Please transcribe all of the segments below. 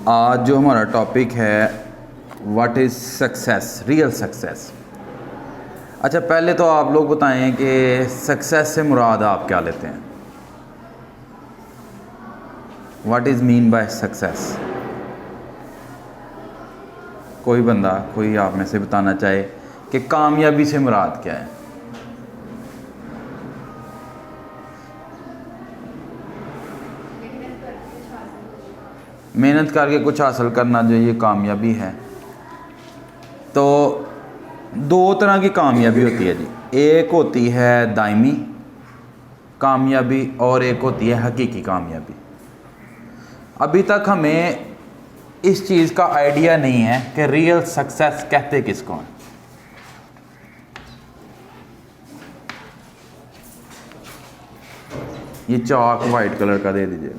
آج جو ہمارا ٹاپک ہے what is success, real success. اچھا پہلے تو آپ لوگ بتائیں کہ سکسیس سے مراد آپ کیا لیتے ہیں؟ What is mean by success? کوئی بندہ کوئی آپ میں سے بتانا چاہے کہ کامیابی سے مراد کیا ہے؟ محنت کر کے کچھ حاصل کرنا جو یہ کامیابی ہے۔ تو دو طرح کی کامیابی ہوتی ہے جی، ایک ہوتی ہے دائمی کامیابی اور ایک ہوتی ہے حقیقی کامیابی۔ ابھی تک ہمیں اس چیز کا آئیڈیا نہیں ہے کہ ریئل سکسیس کہتے کس کو ہیں۔ یہ چاک وائٹ کلر کا دے دیجیے۔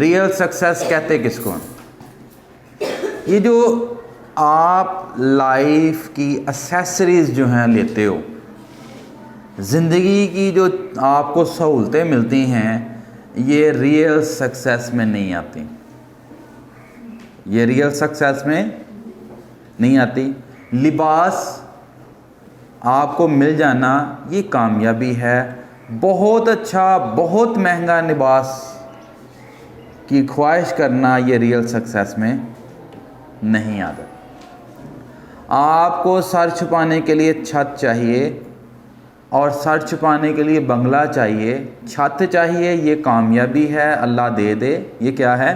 ریئل سکسیس کہتے کس کو ہیں؟ یہ جو آپ لائف کی اسیسریز جو ہیں لیتے ہو، زندگی کی جو آپ کو سہولتیں ملتی ہیں، یہ ریئل سکسیس میں نہیں آتی۔ یہ ریئل سکسیس میں نہیں آتی۔ لباس آپ کو مل جانا یہ کامیابی ہے۔ بہت اچھا بہت مہنگا لباس کی خواہش کرنا یہ ریئل سکسیس میں نہیں آتا۔ آپ کو سر چھپانے کے لیے چھت چاہیے اور سر چھپانے کے لیے بنگلہ چاہیے، چھت چاہیے، یہ کامیابی ہے، اللہ دے دے، یہ کیا ہے؟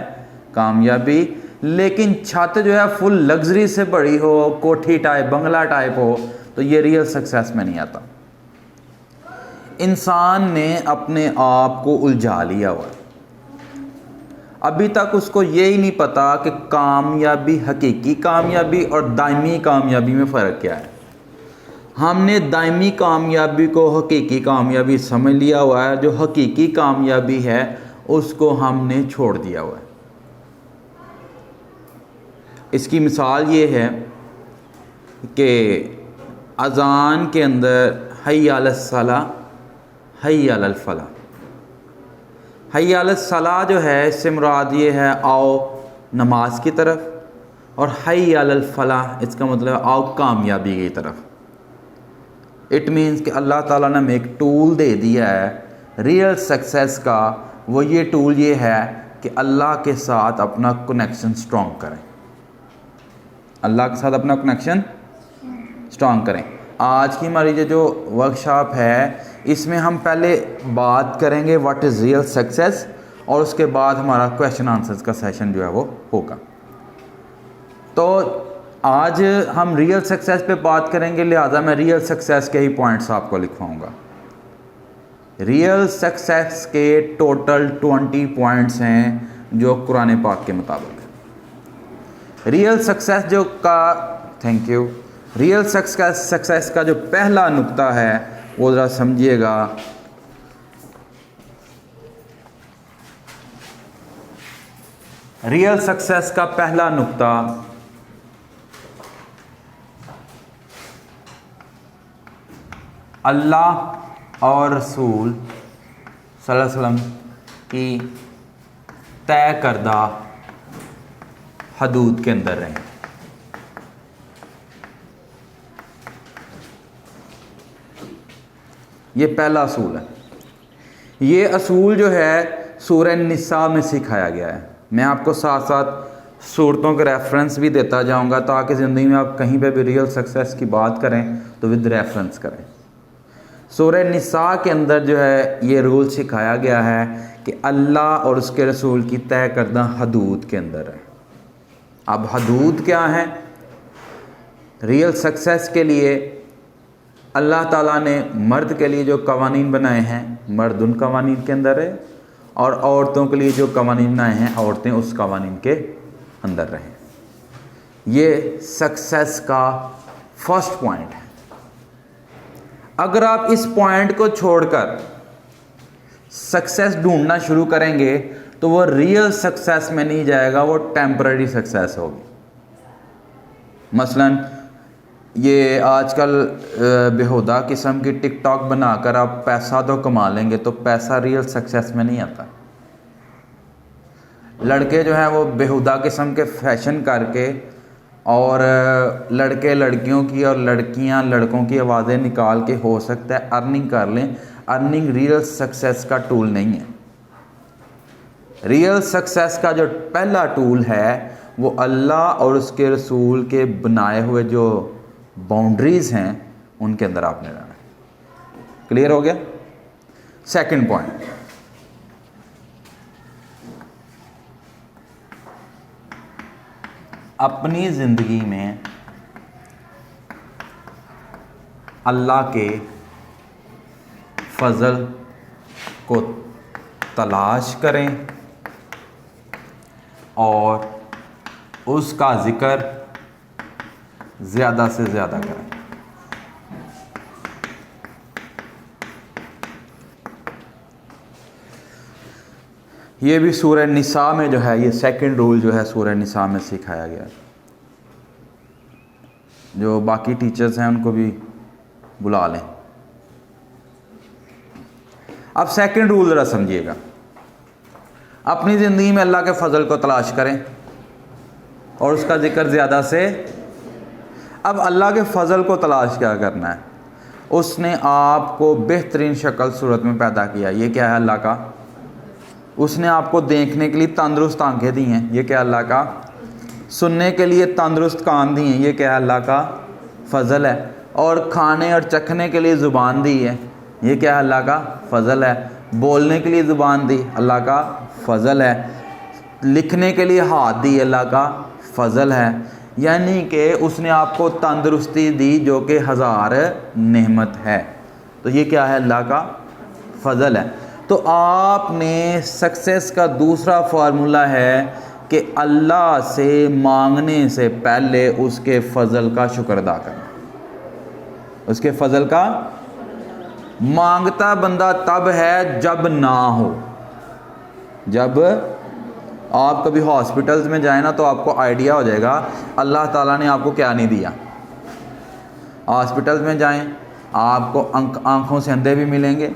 کامیابی۔ لیکن چھت جو ہے فل لگژری سے بڑی ہو، کوٹھی ٹائپ بنگلہ ٹائپ ہو، تو یہ ریئل سکسیس میں نہیں آتا۔ انسان نے اپنے آپ کو الجھا لیا ہوا ہے۔ ابھی تک اس کو یہی نہیں پتا کہ کامیابی، حقیقی کامیابی اور دائمی کامیابی میں فرق کیا ہے۔ ہم نے دائمی کامیابی کو حقیقی کامیابی سمجھ لیا ہوا ہے، جو حقیقی کامیابی ہے اس کو ہم نے چھوڑ دیا ہوا ہے۔ اس کی مثال یہ ہے کہ اذان کے اندر حی علی الصلاۃ، حی علی الفلاح، حی علی الصلاۃ جو ہے اس سے مراد یہ ہے آؤ نماز کی طرف، اور حی علی الفلاح اس کا مطلب ہے آؤ کامیابی کی طرف۔ اٹ مینس کہ اللہ تعالیٰ نے ہمیں ایک ٹول دے دیا ہے ریئل سکسیس کا۔ وہ یہ ٹول یہ ہے کہ اللہ کے ساتھ اپنا کنیکشن سٹرونگ کریں، اللہ کے ساتھ اپنا کنیکشن سٹرونگ کریں۔ آج کی ہماری جو ورکشاپ ہے اس میں ہم پہلے بات کریں گے واٹ از ریئل سکسیس، اور اس کے بعد ہمارا کویشچن آنسرز کا سیشن جو ہے وہ ہوگا۔ تو آج ہم ریئل سکسیس پہ بات کریں گے، لہٰذا میں ریئل سکسیس کے ہی پوائنٹس آپ کو لکھواؤں گا۔ ریئل سکسیس کے ٹوٹل 20 پوائنٹس ہیں جو قرآن پاک کے مطابق۔ ریئل سکسیس جو کا تھینک یو ریئل سکسیس کا جو پہلا نقطہ ہے وہ ذرا سمجھیے گا۔ ریئل سکسیس کا پہلا نقطہ اللہ اور رسول صلی اللہ علیہ وسلم کی طے کردہ حدود کے اندر رہیں۔ یہ پہلا اصول ہے۔ یہ اصول جو ہے سورہ نساء میں سکھایا گیا ہے۔ میں آپ کو ساتھ ساتھ صورتوں کے ریفرنس بھی دیتا جاؤں گا تاکہ زندگی میں آپ کہیں پہ بھی ریئل سکسیس کی بات کریں تو ود ریفرنس کریں۔ سورہ نساء کے اندر جو ہے یہ رول سکھایا گیا ہے کہ اللہ اور اس کے رسول کی طے کردہ حدود کے اندر ہے۔ اب حدود کیا ہیں؟ ریئل سکسیس کے لیے اللہ تعالیٰ نے مرد کے لیے جو قوانین بنائے ہیں مرد ان قوانین کے اندر ہے، اور عورتوں کے لیے جو قوانین بنائے ہیں عورتیں اس قوانین کے اندر رہیں۔ یہ سکسیس کا فرسٹ پوائنٹ ہے۔ اگر آپ اس پوائنٹ کو چھوڑ کر سکسیس ڈھونڈنا شروع کریں گے تو وہ ریئل سکسیس میں نہیں جائے گا، وہ ٹیمپرری سکسیس ہوگی۔ مثلاً یہ آج کل بےہودہ قسم کی ٹک ٹاک بنا کر آپ پیسہ تو کما لیں گے، تو پیسہ ریئل سکسیس میں نہیں آتا۔ لڑکے جو ہیں وہ بیہودہ قسم کے فیشن کر کے اور لڑکے لڑکیوں کی اور لڑکیاں لڑکوں کی آوازیں نکال کے ہو سکتا ہے ارننگ کر لیں. ارننگ ریئل سکسیس کا ٹول نہیں ہے. ریئل سکسیس کا جو پہلا ٹول ہے وہ اللہ اور اس کے رسول کے بنائے ہوئے جو باؤنڈریز ہیں ان کے اندر آپ نے رہنا ہے. کلیئر ہو گیا؟ سیکنڈ پوائنٹ، اپنی زندگی میں اللہ کے فضل کو تلاش کریں اور اس کا ذکر زیادہ سے زیادہ کریں. یہ بھی سورہ نساء میں جو ہے، یہ سیکنڈ رول جو ہے سورہ نساء میں سکھایا گیا. جو باقی ٹیچرز ہیں ان کو بھی بلا لیں. اب سیکنڈ رول ذرا سمجھیے گا. اپنی زندگی میں اللہ کے فضل کو تلاش کریں اور اس کا ذکر زیادہ سے. اب اللہ کے فضل کو تلاش کیا کرنا ہے؟ اس نے آپ کو بہترین شکل صورت میں پیدا کیا. یہ کیا ہے؟ اللہ کا. اس نے آپ کو دیکھنے کے لیے تندرست آنکھیں دی ہیں. یہ کیا؟ اللہ کا. سننے کے لیے تندرست کان دی ہیں. یہ کیا ہے؟ اللہ کا فضل ہے. اور کھانے اور چکھنے کے لیے زبان دی ہے. یہ کیا ہے؟ اللہ کا فضل ہے. بولنے کے لیے زبان دی، اللہ کا فضل ہے. لکھنے کے لیے ہاتھ دی، اللہ کا فضل ہے. یعنی کہ اس نے آپ کو تندرستی دی جو کہ ہزار نعمت ہے. تو یہ کیا ہے؟ اللہ کا فضل ہے. تو آپ نے سکسیس کا دوسرا فارمولہ ہے کہ اللہ سے مانگنے سے پہلے اس کے فضل کا شکر ادا کرنا. اس کے فضل کا مانگتا بندہ تب ہے جب نہ ہو. جب آپ کبھی ہاسپٹلز میں جائیں نا تو آپ کو آئیڈیا ہو جائے گا اللہ تعالیٰ نے آپ کو کیا نہیں دیا. ہاسپٹلز میں جائیں آپ کو آنکھوں سے اندھے بھی ملیں گے.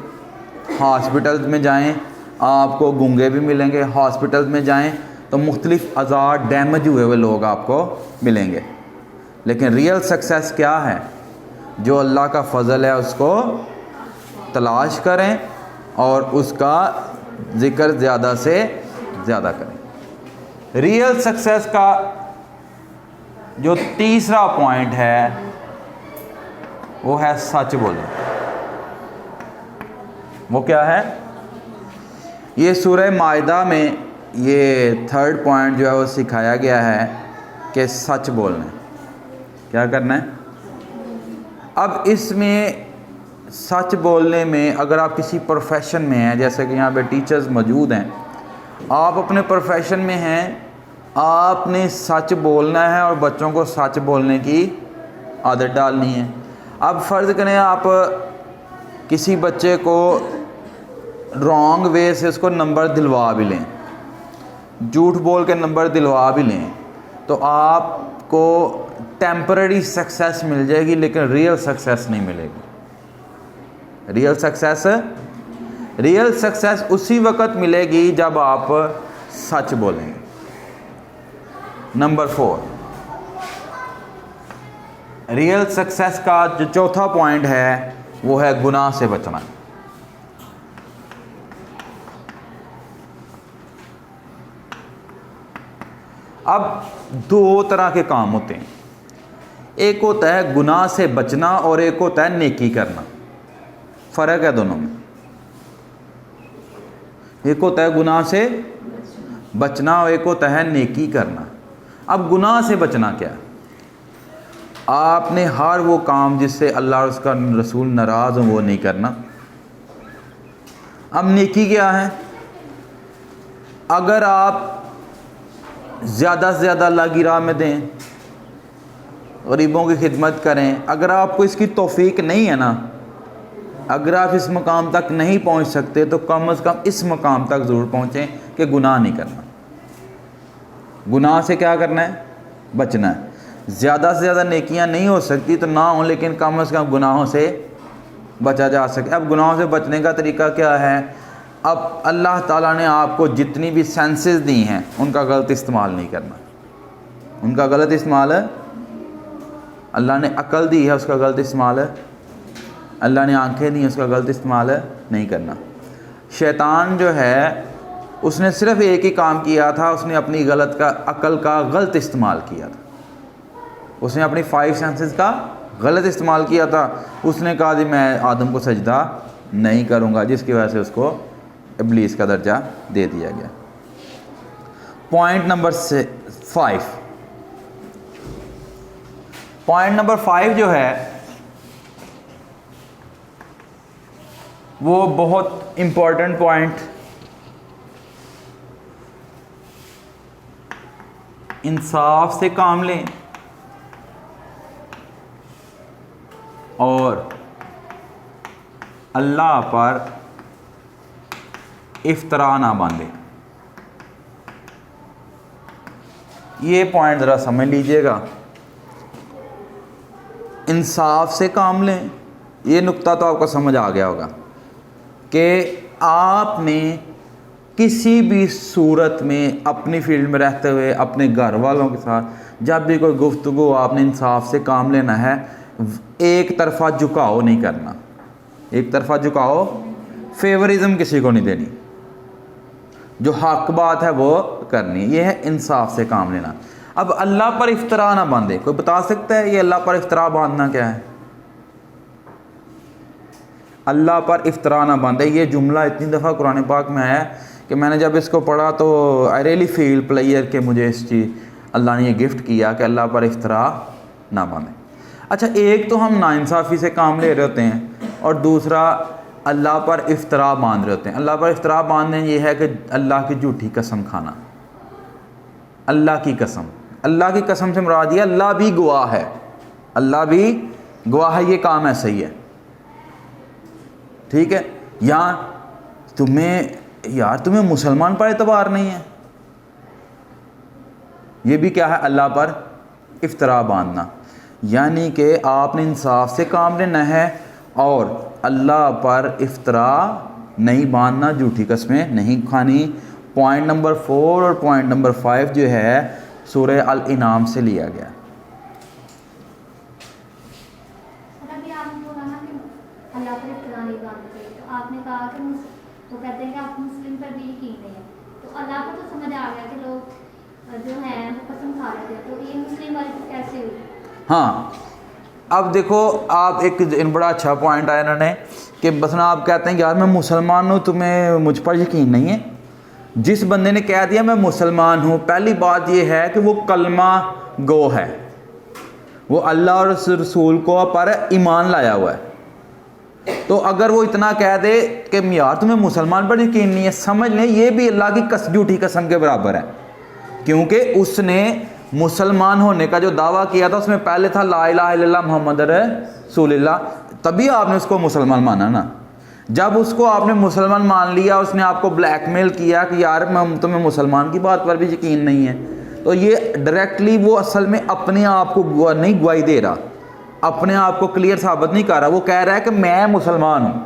ہاسپٹلز میں جائیں آپ کو گونگے بھی ملیں گے. ہاسپٹلز میں جائیں تو مختلف اعضاء ڈیمیج ہوئے ہوئے لوگ آپ کو ملیں گے. لیکن ریئل سکسیس کیا ہے؟ جو اللہ کا فضل ہے اس کو تلاش کریں اور اس کا ذکر زیادہ سے زیادہ کریں. ریئل سکسیس کا جو تیسرا پوائنٹ ہے وہ ہے سچ بولیں. وہ کیا ہے؟ یہ سورہ مائدہ میں یہ تھرڈ پوائنٹ جو ہے وہ سکھایا گیا ہے کہ سچ بولنا ہے. کیا کرنا ہے؟ اب اس میں سچ بولنے میں اگر آپ کسی پروفیشن میں ہیں، جیسے کہ یہاں پہ ٹیچرز موجود ہیں، آپ اپنے پروفیشن میں ہیں، آپ نے سچ بولنا ہے اور بچوں کو سچ بولنے کی عادت ڈالنی ہے. اب فرض کریں آپ کسی بچے کو رانگ وے سے اس کو نمبر دلوا بھی لیں، جھوٹ بول کے نمبر دلوا بھی لیں، تو آپ کو ٹیمپرری سکسیس مل جائے گی لیکن ریئل سکسیس نہیں ملے گی. ریئل سکسیس اسی وقت ملے گی جب آپ سچ بولیں گے. نمبر 4، ریئل سکسیس کا جو چوتھا پوائنٹ ہے وہ ہے گناہ سے بچنا. اب دو طرح کے کام ہوتے ہیں. ایک ہوتا ہے گناہ سے بچنا اور ایک ہوتا ہے نیکی کرنا. فرق ہے دونوں میں. ایک ہوتا ہے گناہ سے بچنا اور ایک ہوتا ہے نیکی کرنا. اب گناہ سے بچنا کیا ہے؟ آپ نے ہر وہ کام جس سے اللہ اور اس کا رسول ناراض ہوں وہ نہیں کرنا. اب نیکی کیا ہے؟ اگر آپ زیادہ سے زیادہ اللہ کی راہ میں دیں، غریبوں کی خدمت کریں، اگر آپ کو اس کی توفیق نہیں ہے نا، اگر آپ اس مقام تک نہیں پہنچ سکتے تو کم از کم اس مقام تک ضرور پہنچیں کہ گناہ نہیں کرنا. گناہ سے کیا کرنا ہے؟ بچنا ہے. زیادہ سے زیادہ نیکیاں نہیں ہو سکتی تو نہ ہوں، لیکن کم از کم گناہوں سے بچا جا سکے. اب گناہوں سے بچنے کا طریقہ کیا ہے؟ اب اللہ تعالیٰ نے آپ کو جتنی بھی سینسز دی ہیں ان کا غلط استعمال نہیں کرنا. ان کا غلط استعمال ہے. اللہ نے عقل دی ہے، اس کا غلط استعمال ہے. اللہ نے آنکھیں دی ہیں، اس کا غلط استعمال ہے نہیں کرنا. شیطان جو ہے اس نے صرف ایک ہی کام کیا تھا، اس نے اپنی عقل کا غلط استعمال کیا تھا. اس نے اپنی 5 سینسز کا غلط استعمال کیا تھا. اس نے کہا جی میں آدم کو سجدہ نہیں کروں گا، جس کی وجہ سے اس کو ابلیس کا درجہ دے دیا گیا. Point number 5. پوائنٹ نمبر 5 جو ہے وہ بہت امپورٹنٹ پوائنٹ. انصاف سے کام لیں اور اللہ پر افترا نہ باندھیں. یہ پوائنٹ ذرا سمجھ لیجئے گا. انصاف سے کام لیں، یہ نقطہ تو آپ کو سمجھ آ گیا ہوگا کہ آپ نے کسی بھی صورت میں اپنی فیلڈ میں رہتے ہوئے اپنے گھر والوں کے ساتھ جب بھی کوئی گفتگو آپ نے انصاف سے کام لینا ہے. ایک طرفہ جھکاؤ نہیں کرنا. ایک طرفہ جھکاؤ، فیورزم کسی کو نہیں دینی. جو حق بات ہے وہ کرنی. یہ ہے انصاف سے کام لینا. اب اللہ پر افترا نہ باندھے. کوئی بتا سکتا ہے یہ اللہ پر افترا باندھنا کیا ہے؟ اللہ پر افترا نہ باندھے، یہ جملہ اتنی دفعہ قرآن پاک میں ہے کہ میں نے جب اس کو پڑھا تو آئی ریئلی فیل پلیئر کہ مجھے اس چیز اللہ نے یہ گفٹ کیا کہ اللہ پر افترا نہ باندھیں. اچھا، ایک تو ہم ناانصافی سے کام لے رہے ہوتے ہیں اور دوسرا اللہ پر افترا باندھ رہے ہوتے ہیں. اللہ پر افترا باندھنا یہ ہے کہ اللہ کی جھوٹی قسم کھانا. اللہ کی قسم، اللہ کی قسم سے مراد یہ اللہ بھی گواہ ہے. اللہ بھی گواہ ہے یہ کام ایسا ہی ہے. ٹھیک ہے. یا تمہیں مسلمان پر اعتبار نہیں ہے، یہ بھی کیا ہے؟ اللہ پر افترا باندھنا. یعنی کہ آپ نے انصاف سے کام لینا ہے اور اللہ پر افترا نہیں باندھنا، جھوٹی قسمیں نہیں کھانی. پوائنٹ نمبر 4 اور پوائنٹ نمبر 5 جو ہے سورہ الانعام سے لیا گیا. اللہ پر افترا نہیں باندھتے تو آپ نے کہا کہ وہ کہتے ہیں کہ آپ مسلم پر بھی یقین نہیں ہے. تو اللہ کو تو سمجھ آ گیا کہ لوگ جو ہیں وہ قسم کھا رہے تھے، تو یہ مسلم والی تو کیسے ہوئی؟ ہاں، اب دیکھو آپ ایک بڑا اچھا پوائنٹ آیا انہوں نے کہ مثلا آپ کہتے ہیں یار میں مسلمان ہوں، تمہیں مجھ پر یقین نہیں ہے. جس بندے نے کہہ دیا میں مسلمان ہوں، پہلی بات یہ ہے کہ وہ کلمہ گو ہے، وہ اللہ اور رسول کو پر ایمان لایا ہوا ہے. تو اگر وہ اتنا کہہ دے کہ یار تمہیں مسلمان پر یقین نہیں ہے، سمجھ لیں یہ بھی اللہ کی جھوٹی قسم کے برابر ہے. کیونکہ اس نے مسلمان ہونے کا جو دعویٰ کیا تھا اس میں پہلے تھا لا الہ الا اللہ محمد رسول اللہ، تبھی آپ نے اس کو مسلمان مانا نا. جب اس کو آپ نے مسلمان مان لیا، اس نے آپ کو بلیک میل کیا کہ یار تمہیں مسلمان کی بات پر بھی یقین نہیں ہے، تو یہ ڈائریکٹلی وہ اصل میں اپنے آپ کو نہیں گواہی دے رہا، اپنے آپ کو کلیئر ثابت نہیں کر رہا. وہ کہہ رہا ہے کہ میں مسلمان ہوں،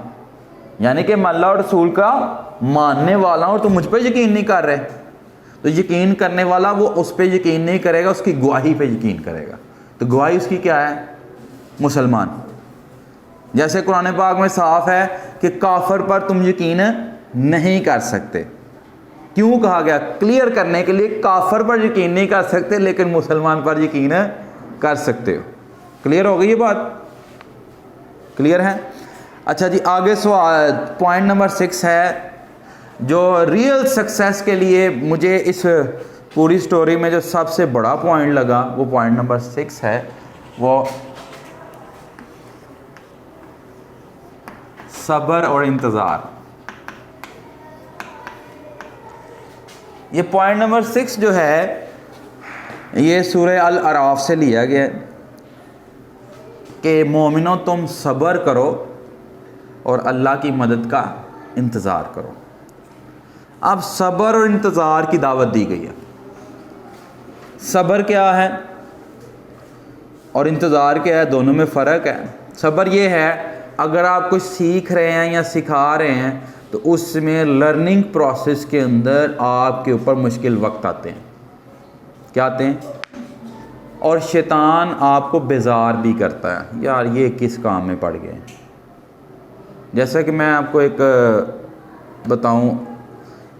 یعنی کہ میں اللہ اور رسول کا ماننے والا ہوں اور تم مجھ پہ یقین نہیں کر رہے. تو یقین کرنے والا وہ اس پہ یقین نہیں کرے گا، اس کی گواہی پہ یقین کرے گا. تو گواہی اس کی کیا ہے؟ مسلمان. جیسے قرآن پاک میں صاف ہے کہ کافر پر تم یقین نہیں کر سکتے. کیوں کہا گیا؟ کلیئر کرنے کے لیے کافر پر یقین نہیں کر سکتے لیکن مسلمان پر یقین کر سکتے ہو. کلیئر ہو گئی یہ بات؟ کلیئر ہے. اچھا جی، آگے سوال پوائنٹ نمبر 6 ہے جو ریئل سکسیس کے لیے مجھے اس پوری سٹوری میں جو سب سے بڑا پوائنٹ لگا وہ پوائنٹ نمبر 6 ہے، وہ صبر اور انتظار. یہ پوائنٹ نمبر 6 جو ہے یہ سورہ الاعراف سے لیا گیا ہے کہ مومنوں تم صبر کرو اور اللہ کی مدد کا انتظار کرو. اب صبر اور انتظار کی دعوت دی گئی ہے. صبر کیا ہے اور انتظار کیا ہے؟ دونوں میں فرق ہے. صبر یہ ہے اگر آپ کچھ سیکھ رہے ہیں یا سکھا رہے ہیں تو اس میں لرننگ پروسیس کے اندر آپ کے اوپر مشکل وقت آتے ہیں. کیا آتے ہیں؟ اور شیطان آپ کو بیزار بھی کرتا ہے، یار یہ کس کام میں پڑ گئے. جیسا کہ میں آپ کو ایک بتاؤں،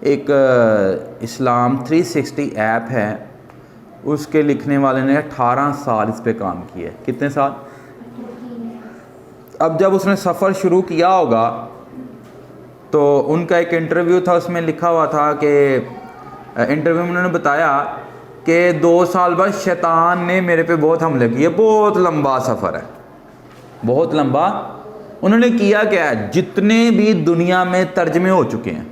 ایک اسلام 360 ایپ ہے، اس کے لکھنے والے نے 18 سال اس پہ کام کیا ہے. کتنے سال؟ اب جب اس نے سفر شروع کیا ہوگا تو ان کا ایک انٹرویو تھا، اس میں لکھا ہوا تھا کہ انٹرویو میں انہوں نے بتایا کہ 2 سال بعد شیطان نے میرے پہ بہت حملے کیے. بہت لمبا سفر ہے، بہت لمبا. انہوں نے کیا کیا ہے، جتنے بھی دنیا میں ترجمے ہو چکے ہیں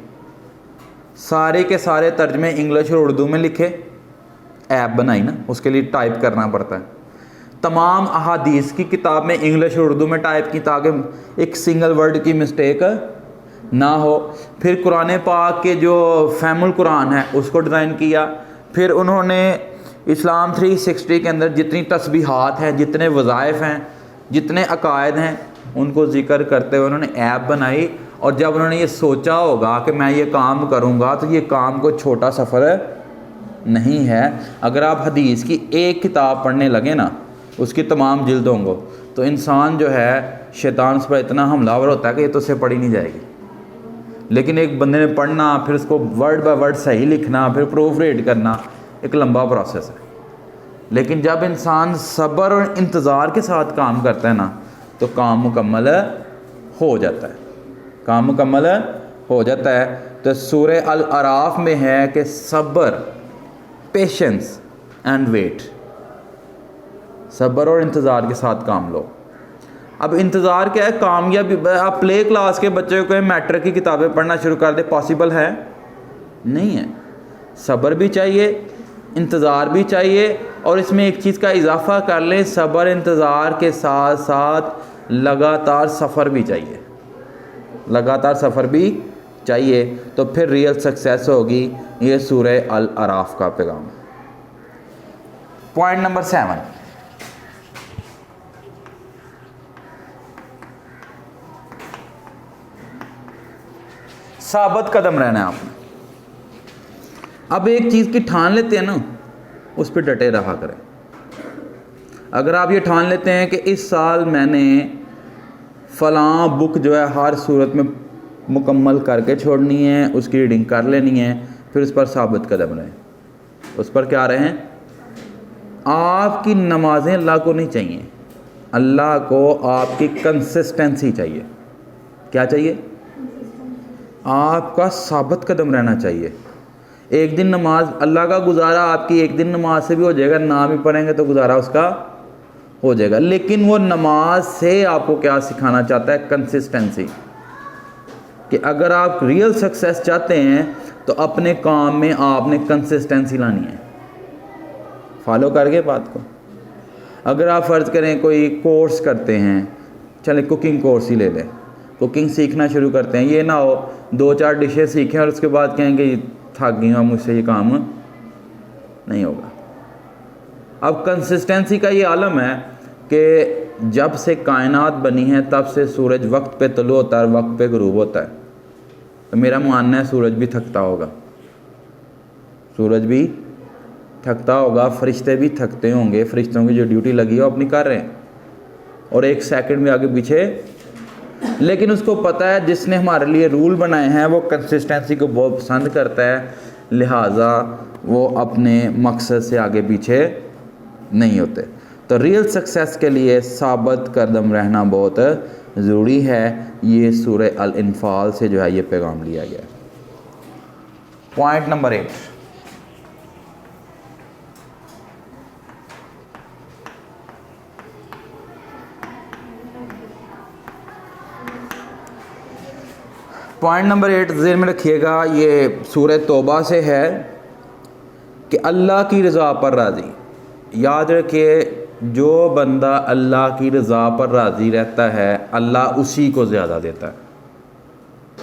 سارے کے سارے ترجمے انگلش اور اردو میں لکھے. ایپ بنائی نا، اس کے لیے ٹائپ کرنا پڑتا ہے. تمام احادیث کی کتاب میں انگلش اور اردو میں ٹائپ کی تاکہ ایک سنگل ورڈ کی مسٹیک نہ ہو. پھر قرآن پاک کے جو فہم القرآن ہے اس کو ڈیزائن کیا. پھر انہوں نے اسلام 360 کے اندر جتنی تسبیحات ہیں، جتنے وظائف ہیں، جتنے عقائد ہیں، ان کو ذکر کرتے ہوئے انہوں نے ایپ بنائی. اور جب انہوں نے یہ سوچا ہوگا کہ میں یہ کام کروں گا تو یہ کام کوئی چھوٹا سفر نہیں ہے. اگر آپ حدیث کی ایک کتاب پڑھنے لگے نا، اس کی تمام جلدوں کو، تو انسان جو ہے شیطان اس پر اتنا حملہ آور ہوتا ہے کہ یہ تو اس سے پڑھی نہیں جائے گی. لیکن ایک بندے نے پڑھنا، پھر اس کو ورڈ بائی ورڈ صحیح لکھنا، پھر پروف ریڈ کرنا، ایک لمبا پروسیس ہے. لیکن جب انسان صبر اور انتظار کے ساتھ کام کرتا ہے نا تو کام مکمل ہو جاتا ہے، کام مکمل ہو جاتا ہے. تو سورہ الاعراف میں ہے کہ صبر، پیشنس اینڈ ویٹ، صبر اور انتظار کے ساتھ کام لو. اب انتظار کیا ہے؟ کامیابی. آپ پلے کلاس کے بچے کو میٹرک کی کتابیں پڑھنا شروع کر دے، پاسبل ہے؟ نہیں ہے. صبر بھی چاہیے، انتظار بھی چاہیے، اور اس میں ایک چیز کا اضافہ کر لیں، صبر انتظار کے ساتھ ساتھ لگاتار سفر بھی چاہیے، لگاتار سفر بھی چاہیے. تو پھر ریئل سکسیس ہوگی. یہ سورہ الاعراف کا پیغام. پوائنٹ نمبر 7، ثابت قدم رہنا ہے آپ نے. اب ایک چیز کی ٹھان لیتے ہیں نا، اس پہ ڈٹے رہا کریں. اگر آپ یہ ٹھان لیتے ہیں کہ اس سال میں نے فلاں بک جو ہے ہر صورت میں مکمل کر کے چھوڑنی ہے، اس کی ریڈنگ کر لینی ہے، پھر اس پر ثابت قدم رہیں. اس پر کیا رہیں؟ آپ کی نمازیں اللہ کو نہیں چاہیے، اللہ کو آپ کی کنسسٹنسی چاہیے. کیا چاہیے؟ آپ کا ثابت قدم رہنا چاہیے. ایک دن نماز، اللہ کا گزارا آپ کی ایک دن نماز سے بھی ہو جائے گا، نہ بھی پڑھیں گے تو گزارا اس کا ہو جائے گا. لیکن وہ نماز سے آپ کو کیا سکھانا چاہتا ہے؟ کنسسٹنسی. کہ اگر آپ ریئل سکسیس چاہتے ہیں تو اپنے کام میں آپ نے کنسسٹنسی لانی ہے. فالو کر گئے بات کو؟ اگر آپ فرض کریں کوئی کورس کرتے ہیں، چلیں کوکنگ کورس ہی لے لیں، کوکنگ سیکھنا شروع کرتے ہیں، یہ نہ ہو 2-4 ڈشیں سیکھیں اور اس کے بعد کہیں کہ تھک گئی ہوں، مجھ سے یہ کام نہیں ہوگا. اب کنسسٹنسی کا یہ عالم ہے کہ جب سے کائنات بنی ہے تب سے سورج وقت پہ طلوع ہوتا ہے اور وقت پہ غروب ہوتا ہے. تو میرا ماننا ہے سورج بھی تھکتا ہوگا، سورج بھی تھکتا ہوگا، فرشتے بھی تھکتے ہوں گے. فرشتوں کی جو ڈیوٹی لگی ہے وہ اپنی کر رہے ہیں، اور ایک سیکنڈ میں آگے پیچھے. لیکن اس کو پتہ ہے جس نے ہمارے لیے رول بنائے ہیں وہ کنسسٹنسی کو بہت پسند کرتا ہے، لہٰذا وہ اپنے مقصد سے آگے پیچھے نہیں ہوتے. تو ریئل سکسیس کے لیے ثابت قدم رہنا بہت ضروری ہے. یہ سورہ الانفال سے جو ہے یہ پیغام لیا گیا ہے. پوائنٹ نمبر 8، پوائنٹ نمبر 8 ذہن میں رکھیے گا، یہ سورہ توبہ سے ہے کہ اللہ کی رضا پر راضی. یاد رکھیے، جو بندہ اللہ کی رضا پر راضی رہتا ہے اللہ اسی کو زیادہ دیتا ہے.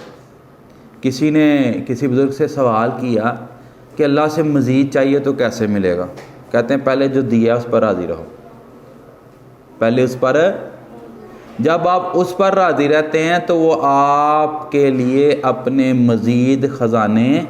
کسی نے کسی بزرگ سے سوال کیا کہ اللہ سے مزید چاہیے تو کیسے ملے گا؟ کہتے ہیں پہلے جو دیا اس پر راضی رہو، پہلے اس پر جب آپ اس پر راضی رہتے ہیں تو وہ آپ کے لیے اپنے مزید خزانے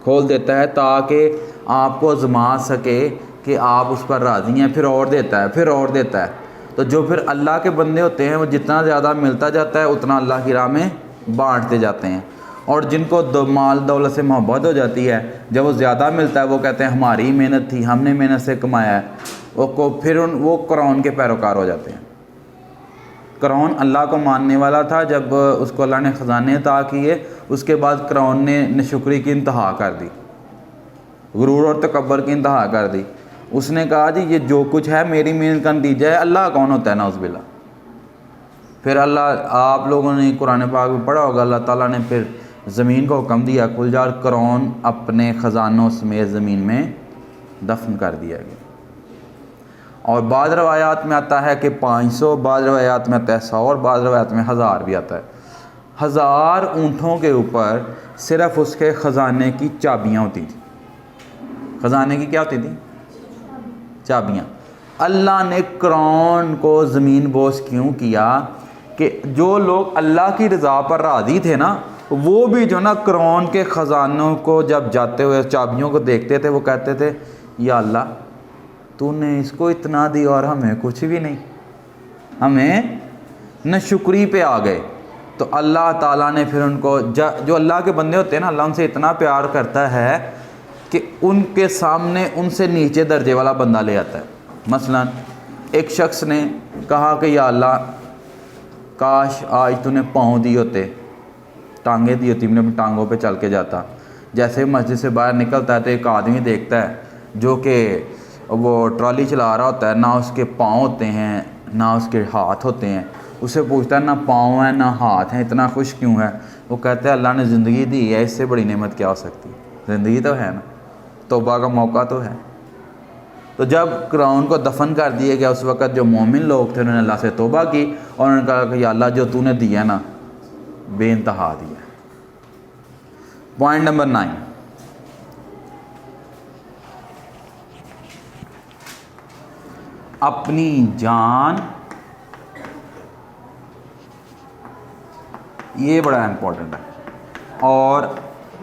کھول دیتا ہے تاکہ آپ کو آزما سکے کہ آپ اس پر راضی ہیں، پھر اور دیتا ہے، پھر اور دیتا ہے۔ تو جو پھر اللہ کے بندے ہوتے ہیں وہ جتنا زیادہ ملتا جاتا ہے اتنا اللہ کی راہ میں بانٹتے جاتے ہیں، اور جن کو مال دولت سے محبت ہو جاتی ہے، جب وہ زیادہ ملتا ہے وہ کہتے ہیں ہماری محنت تھی، ہم نے محنت سے کمایا ہے، پھر وہ قرآن کے پیروکار ہو جاتے ہیں۔ قرآن اللہ کو ماننے والا تھا، جب اس کو اللہ نے خزانے عطا کیے اس کے بعد قرآن نے ناشکری کی انتہا کر دی، غرور اور تکبر کی انتہا کر دی۔ اس نے کہا جی یہ جو کچھ ہے میری محنت کا نتیجہ ہے، اللہ کون ہوتا ہے نعوذ باللہ۔ پھر اللہ، آپ لوگوں نے قرآن پاک میں پڑھا ہوگا، اللہ تعالیٰ نے پھر زمین کو حکم دیا کل جار قرآن اپنے خزانوں سمیت زمین میں دفن کر دیا گیا۔ اور بعض روایات میں آتا ہے کہ 500، بعض روایات میں آتا ہے 100، اور بعض روایات میں 1000 بھی آتا ہے۔ 1000 اونٹوں کے اوپر صرف اس کے خزانے کی چابیاں ہوتی تھیں۔ خزانے کی کیا ہوتی تھی؟ چابیاں۔ اللہ نے قرآن کو زمین بوس کیوں کیا کہ جو لوگ اللہ کی رضا پر راضی تھے نا، وہ بھی جو نا قرآن کے خزانوں کو جب جاتے ہوئے چابیوں کو دیکھتے تھے وہ کہتے تھے یا اللہ تو نے اس کو اتنا دی اور ہمیں کچھ بھی نہیں، ہمیں ناشکری پہ آ گئے۔ تو اللہ تعالیٰ نے پھر ان کو جو اللہ کے بندے ہوتے ہیں نا، اللہ ان سے اتنا پیار کرتا ہے کہ ان کے سامنے ان سے نیچے درجے والا بندہ لے آتا ہے۔ مثلا ایک شخص نے کہا کہ یا اللہ کاش آج تو نے پاؤں دی ہوتے، ٹانگیں دی ہوتی، میں اپنی ٹانگوں پہ چل کے جاتا۔ جیسے مسجد سے باہر نکلتا ہے تو ایک آدمی دیکھتا ہے جو کہ وہ ٹرالی چلا رہا ہوتا ہے، نہ اس کے پاؤں ہوتے ہیں نہ اس کے ہاتھ ہوتے ہیں، اسے پوچھتا ہے نہ پاؤں ہیں نہ ہاتھ ہیں، اتنا خوش کیوں ہے؟ وہ کہتا ہے اللہ نے زندگی دی ہے، اس سے بڑی نعمت کیا ہو سکتی ہے؟ زندگی تو ہے نا، توبہ کا موقع تو ہے۔ تو جب قرآن کو دفن کر دیا گیا اس وقت جو مومن لوگ تھے انہوں نے اللہ سے توبہ کی اور انہوں نے کہا کہ یا اللہ جو تو نے دیا نا بے انتہا دیا۔ پوائنٹ نمبر 9، اپنی جان، یہ بڑا امپورٹنٹ ہے، اور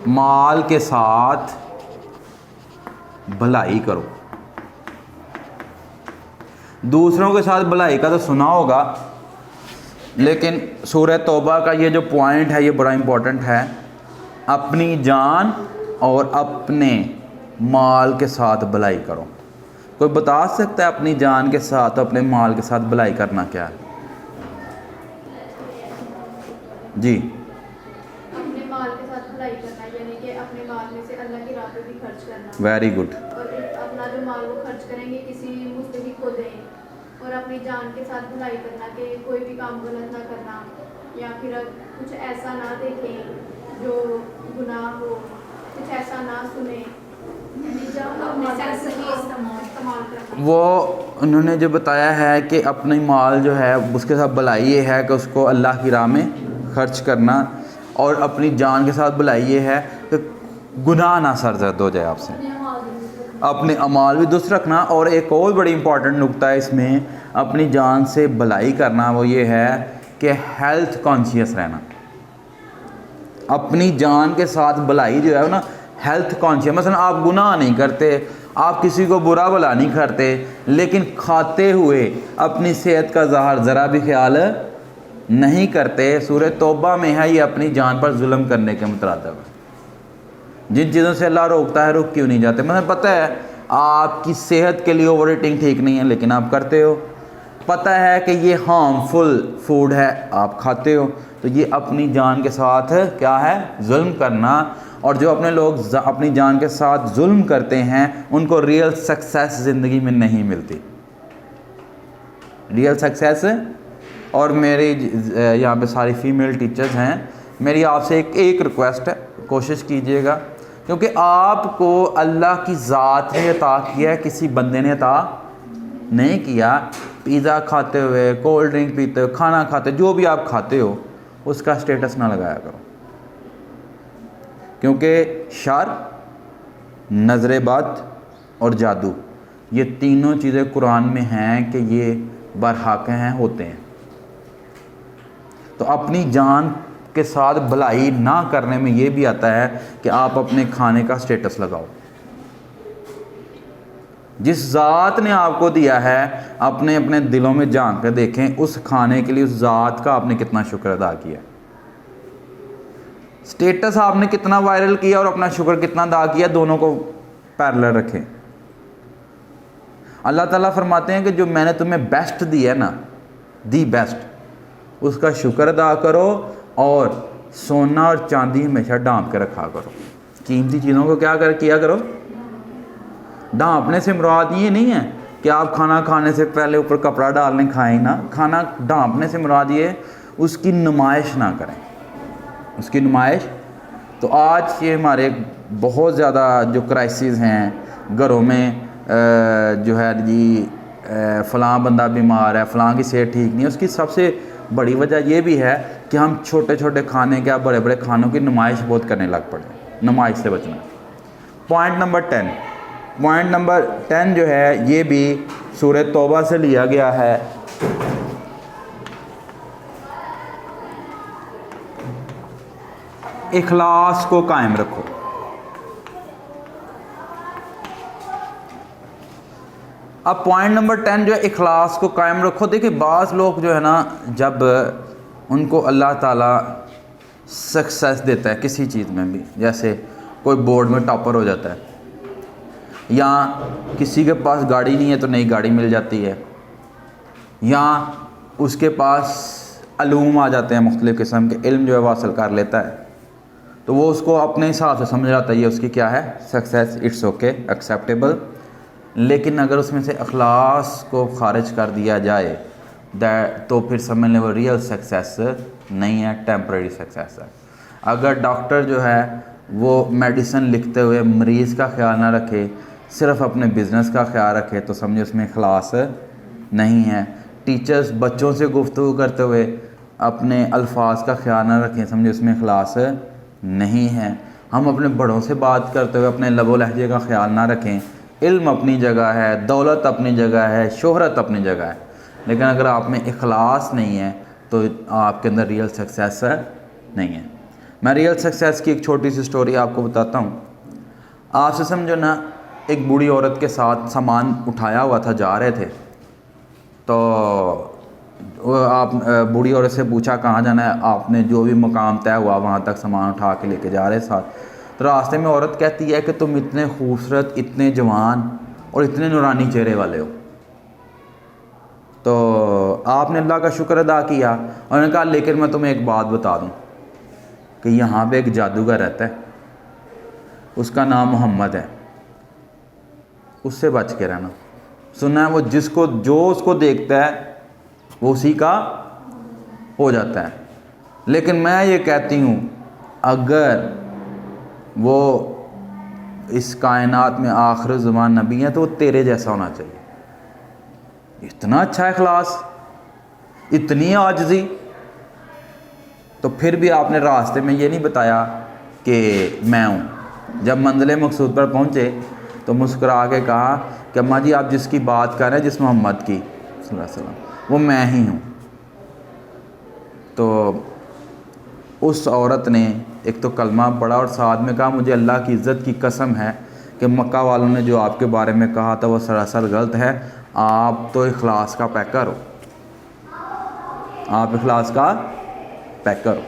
مال کے ساتھ بھلائی کرو۔ دوسروں کے ساتھ بھلائی کا تو سنا ہوگا، لیکن سورہ توبہ کا یہ جو پوائنٹ ہے یہ بڑا امپورٹنٹ ہے، اپنی جان اور اپنے مال کے ساتھ بھلائی کرو۔ کوئی بتا سکتا ہے اپنی جان کے ساتھ اپنے مال کے ساتھ بھلائی کرنا کیا ہے؟ جی، اپنے مال کے ساتھ بھلائی کرنا یعنی کہ اپنے مال میں سے اللہ کی راہ پہ بھی خرچ کرنا، ویری گڈ۔ اور اپنا جو مال وہ خرچ کریں گے کسی مستحق کو دیں، اور اپنی جان کے ساتھ بھلائی کرنا کہ کوئی بھی کام غلط نہ کرنا، یا پھر کچھ ایسا نہ دیکھیں جو گناہ ہو، کچھ ایسا نہ سنیں، وہ انہوں نے جو بتایا ہے کہ اپنی مال جو ہے اس کے ساتھ بھلائی یہ ہے کہ اس کو اللہ کی راہ میں خرچ کرنا، اور اپنی جان کے ساتھ بھلائی یہ ہے کہ گناہ نہ سرزد ہو جائے آپ سے، اپنے اعمال بھی درست رکھنا۔ اور ایک اور بڑی امپورٹنٹ نقطہ ہے اس میں اپنی جان سے بھلائی کرنا، وہ یہ ہے کہ ہیلتھ کانشیس رہنا۔ اپنی جان کے ساتھ بھلائی جو ہے نا ہیلتھ کانشیس، مثلا آپ گناہ نہیں کرتے، آپ کسی کو برا بھلا نہیں کرتے، لیکن کھاتے ہوئے اپنی صحت کا ذرا بھی خیال نہیں کرتے۔ سورہ توبہ میں ہے یہ اپنی جان پر ظلم کرنے کے مترادف ہے۔ جن چیزوں سے اللہ روکتا ہے رک کیوں نہیں جاتے؟ مجھے پتہ ہے آپ کی صحت کے لیے اوور ایٹنگ ٹھیک نہیں ہے لیکن آپ کرتے ہو، پتہ ہے کہ یہ ہارمفل فوڈ ہے آپ کھاتے ہو، تو یہ اپنی جان کے ساتھ کیا ہے؟ ظلم کرنا۔ اور جو اپنے لوگ اپنی جان کے ساتھ ظلم کرتے ہیں ان کو ریئل سکسیس زندگی میں نہیں ملتی، ریئل سکسیس۔ اور میری یہاں پہ ساری فیمیل ٹیچرز ہیں، میری آپ سے ایک ریکویسٹ ہے، کوشش کیجئے گا، کیونکہ آپ کو اللہ کی ذات نے عطا کیا ہے، کسی بندے نے عطا نہیں کیا۔ پیزا کھاتے ہوئے، کولڈ ڈرنک پیتے ہوئے، کھانا کھاتے، جو بھی آپ کھاتے ہو اس کا اسٹیٹس نہ لگایا کرو، کیونکہ شر، نظر بد اور جادو، یہ تینوں چیزیں قرآن میں ہیں کہ یہ برحق ہیں، ہوتے ہیں۔ تو اپنی جان کے ساتھ بھلائی نہ کرنے میں یہ بھی آتا ہے کہ آپ اپنے کھانے کا سٹیٹس لگاؤ. جس ذات نے آپ کو دیا ہے اپنے دلوں میں جھانک کے دیکھیں اس کھانے کے لیے اس ذات کا آپ نے کتنا شکر ادا کیا. سٹیٹس آپ نے کتنا وائرل کیا اور اپنا شکر کتنا ادا کیا، دونوں کو پیرلل رکھیں. اللہ تعالیٰ فرماتے ہیں کہ جو میں نے تمہیں بیسٹ دیا ہے نا، دی بیسٹ، اس کا شکر ادا کرو اور سونا اور چاندی ہمیشہ ڈھانپ کے رکھا کرو. قیمتی چیزوں کو کیا کرو؟ ڈھانپنے سے مراد یہ نہیں ہے کہ آپ کھانا کھانے سے پہلے اوپر کپڑا ڈالنے کھائیں نا. کھانا ڈھانپنے سے مراد یہ اس کی نمائش نہ کریں، اس کی نمائش. تو آج یہ ہمارے بہت زیادہ جو کرائسز ہیں گھروں میں، جو ہے جی فلاں بندہ بیمار ہے، فلاں کی صحت ٹھیک نہیں ہے، اس کی سب سے بڑی وجہ یہ بھی ہے کہ ہم چھوٹے چھوٹے کھانے کیا بڑے بڑے کھانوں کی نمائش بہت کرنے لگ پڑے. نمائش سے بچنا. پوائنٹ نمبر 10 جو ہے یہ بھی سورہ توبہ سے لیا گیا ہے. اخلاص کو قائم رکھو. اب پوائنٹ نمبر 10 جو ہے اخلاص کو قائم رکھو. دیکھیں بعض لوگ جو ہے نا، جب ان کو اللہ تعالیٰ سکسیس دیتا ہے کسی چیز میں بھی، جیسے کوئی بورڈ میں ٹاپر ہو جاتا ہے، یا کسی کے پاس گاڑی نہیں ہے تو نئی گاڑی مل جاتی ہے، یا اس کے پاس علوم آ جاتے ہیں، مختلف قسم کے علم جو ہے وہ حاصل کر لیتا ہے، تو وہ اس کو اپنے حساب سے سمجھ رہا ہے یہ اس کی کیا ہے سکسیس. It's okay, acceptable. لیکن اگر اس میں سے اخلاص کو خارج کر دیا جائے تو پھر سمجھ لیں وہ ریئل سکسیس نہیں ہے، ٹیمپریری سکسیس ہے. اگر ڈاکٹر جو ہے وہ میڈیسن لکھتے ہوئے مریض کا خیال نہ رکھے، صرف اپنے بزنس کا خیال رکھے، تو سمجھے اس میں اخلاص نہیں ہے. ٹیچرز بچوں سے گفتگو کرتے ہوئے اپنے الفاظ کا خیال نہ رکھیں، سمجھے اس میں اخلاص نہیں ہے. ہم اپنے بڑوں سے بات کرتے ہوئے اپنے لب و لہجے کا خیال نہ رکھیں. علم اپنی جگہ ہے، دولت اپنی جگہ ہے، شہرت اپنی جگہ ہے، لیکن اگر آپ میں اخلاص نہیں ہے تو آپ کے اندر ریئل سکسیس نہیں ہے. میں ریئل سکسیس کی ایک چھوٹی سی سٹوری آپ کو بتاتا ہوں. آپ سے سمجھو نا، ایک بوڑھی عورت کے ساتھ سامان اٹھایا ہوا تھا، جا رہے تھے، تو آپ بوڑھی عورت سے پوچھا کہاں جانا ہے. آپ نے جو بھی مقام طے ہوا وہاں تک سامان اٹھا کے لے کے جا رہے ساتھ. تو راستے میں عورت کہتی ہے کہ تم اتنے خوبصورت، اتنے جوان اور اتنے نورانی چہرے والے ہو. تو آپ نے اللہ کا شکر ادا کیا اور انہوں نے کہا لیکن میں تمہیں ایک بات بتا دوں کہ یہاں پہ ایک جادوگر رہتا ہے، اس کا نام محمد ہے، اس سے بچ کے رہنا. سننا ہے وہ جو اس کو دیکھتا ہے وہ اسی کا ہو جاتا ہے. لیکن میں یہ کہتی ہوں اگر وہ اس کائنات میں آخر زمان نبی ہے تو وہ تیرے جیسا ہونا چاہیے. اتنا اچھا اخلاص، اتنی عاجزی. تو پھر بھی آپ نے راستے میں یہ نہیں بتایا کہ میں ہوں. جب منزل مقصود پر پہنچے تو مسکرا کے کہا کہ اماں جی آپ جس کی بات کر رہے ہیں، جس محمد کی صلی اللہ علیہ وسلم، وہ میں ہی ہوں. تو اس عورت نے ایک تو کلمہ پڑھا اور ساتھ میں کہا مجھے اللہ کی عزت کی قسم ہے کہ مکہ والوں نے جو آپ کے بارے میں کہا تھا وہ سراسر غلط ہے. آپ تو اخلاص کا پیکر ہو، آپ اخلاص کا پیکر ہو.